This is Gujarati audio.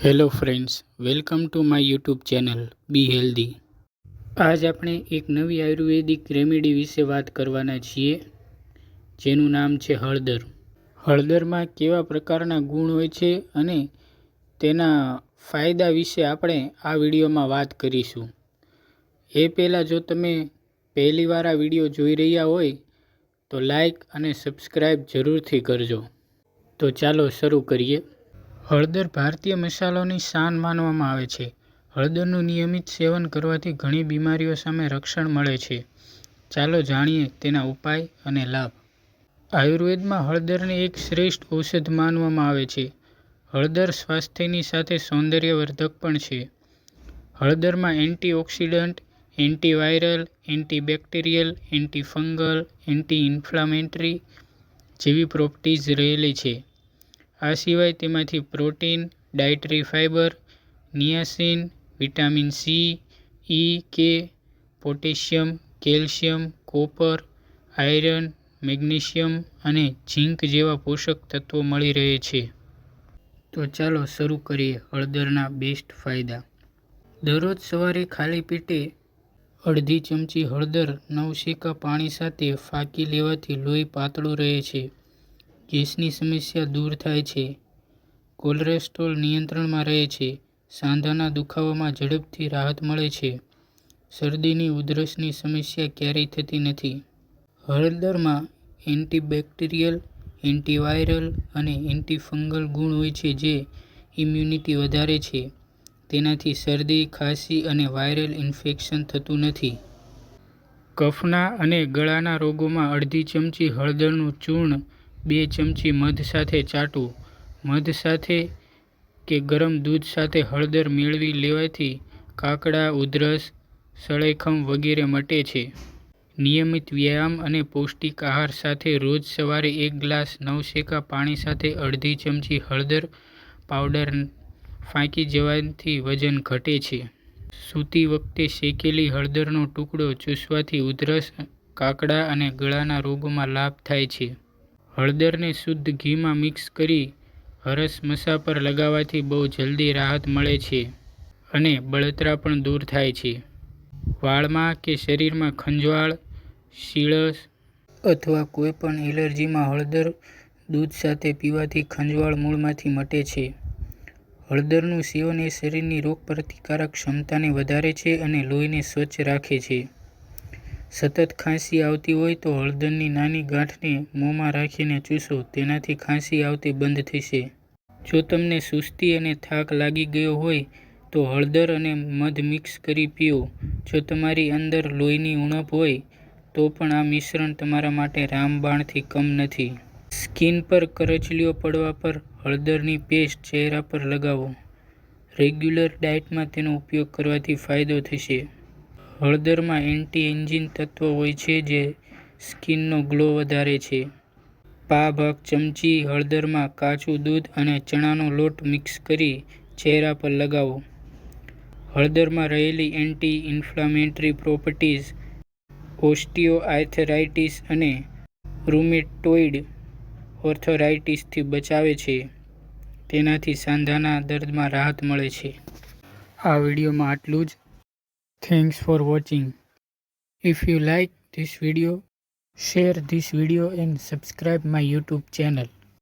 Hello friends, welcome to my YouTube channel be healthy. આજ આપણે એક નવી આયુર્વેદિક રેમેડી વિશે વાત કરવાના છીએ, જેનું નામ છે હળદર. હળદરમાં કેવા પ્રકારના ગુણ હોય છે અને તેના ફાયદા વિશે આપણે આ વિડીયોમાં વાત કરીશું. એ પહેલાં જો તમે પહેલીવાર આ વિડીયો જોઈ રહ્યા હોય તો લાઈક અને સબસ્ક્રાઈબ જરૂરથી કરજો. તો ચાલો શરૂ કરીએ. હળદર ભારતીય મસાલાની શાન માનવામાં આવે છે. હળદરનું નિયમિત સેવન કરવાથી ઘણી બીમારીઓ સામે રક્ષણ મળે છે. ચાલો જાણીએ તેના ઉપાય અને લાભ. આયુર્વેદમાં હળદરને એક શ્રેષ્ઠ ઔષધ માનવામાં આવે છે. હળદર સ્વાસ્થ્યની સાથે સૌંદર્યવર્ધક પણ છે. હળદરમાં antioxidant, antiviral, antibacterial, antifungal, anti inflammatory જેવી પ્રોપર્ટીઝ રહેલી છે. આ સિવાય તેમાંથી protein, dietary fibre, niacin, vitamin C, E, K, potassium, calcium, copper, iron, magnesium અને ઝિંક જેવા પોષક તત્વો મળી રહે છે. તો ચાલો શરૂ કરીએ હળદરના બેસ્ટ ફાયદા. દરરોજ સવારે ખાલી પેટે અડધી ચમચી હળદર નવશેકા પાણી સાથે ફાંકી લેવાથી લોહી પાતળું રહે છે, ગેસની સમસ્યા દૂર થાય છે, કોલેસ્ટ્રોલ નિયંત્રણમાં રહે છે, સાંધાના દુખાવામાં ઝડપથી રાહત મળે છે, શરદીની ઉધરસની સમસ્યા ક્યારેય થતી નથી. હળદરમાં એન્ટીબેક્ટેરિયલ, એન્ટીવાયરલ અને એન્ટીફંગલ ગુણ હોય છે જે ઇમ્યુનિટી વધારે છે. તેનાથી શરદી, ખાંસી અને વાયરલ ઇન્ફેક્શન થતું નથી. કફના અને ગળાના રોગોમાં અડધી ચમચી હળદરનું ચૂર્ણ 2 ચમચી મધ સાથે ચાટવું. મધ સાથે કે ગરમ દૂધ સાથે હળદર મેળવી લેવાથી કાકડા, ઉધરસ, સળેખમ વગેરે મટે છે. નિયમિત વ્યાયામ અને પૌષ્ટિક આહાર સાથે રોજ સવારે 1 ગ્લાસ નવશેકા પાણી સાથે અડધી ચમચી હળદર પાવડર ફાંકી જવાથી વજન ઘટે છે. સૂતી વખતે શેકેલી હળદરનો ટુકડો ચૂસવાથી ઉધરસ, કાકડા અને ગળાના રોગોમાં લાભ થાય છે. હળદરને શુદ્ધ ઘીમાં મિક્સ કરી હરસ-મસા પર લગાવવાથી બહુ જલ્દી રાહત મળે છે અને બળતરા પણ દૂર થાય છે. વાળમાં કે શરીરમાં ખંજવાળ, સીળસ અથવા કોઈપણ એલર્જીમાં હળદર દૂધ સાથે પીવાથી ખંજવાળ મૂળમાંથી મટે છે. હળદરનું સેવન એ શરીરની રોગપ્રતિકારક ક્ષમતાને વધારે છે અને લોહીને સ્વચ્છ રાખે છે. સતત ખાંસી આવતી હોય તો હળદરની નાની ગાંઠને મોંમાં રાખીને ચૂસો, તેનાથી ખાંસી આવતી બંધ થશે. જો તમને સુસ્તી અને થાક લાગી ગયો હોય તો હળદર અને મધ મિક્સ કરી પીઓ. જો તમારી અંદર લોહીની ઉણપ હોય તો પણ આ મિશ્રણ તમારા માટે રામબાણથી કમ નથી. સ્કિન પર કરચલીઓ પડવા પર હળદરની પેસ્ટ ચહેરા પર લગાવો. રેગ્યુલર ડાયટમાં તેનો ઉપયોગ કરવાથી ફાયદો થશે. હળદરમાં એન્ટી-એજિંગ તત્વ હોય છે જે સ્કિનનો ગ્લો વધારે છે. પા ભાગ ચમચી હળદરમાં કાચું દૂધ અને ચણાનો લોટ મિક્સ કરી ચહેરા પર લગાવો. હળદરમાં રહેલી એન્ટી-ઇન્ફ્લામેટરી પ્રોપર્ટીઝ ઓસ્ટિયોઆર્થરાઇટિસ અને રૂમેટોઇડ આર્થરાઇટિસથી બચાવે છે. તેનાથી સાંધાના દર્દમાં રાહત મળે છે. આ વિડીયોમાં આટલું જ. Thanks for watching. If you like this video, share this video and subscribe my YouTube channel.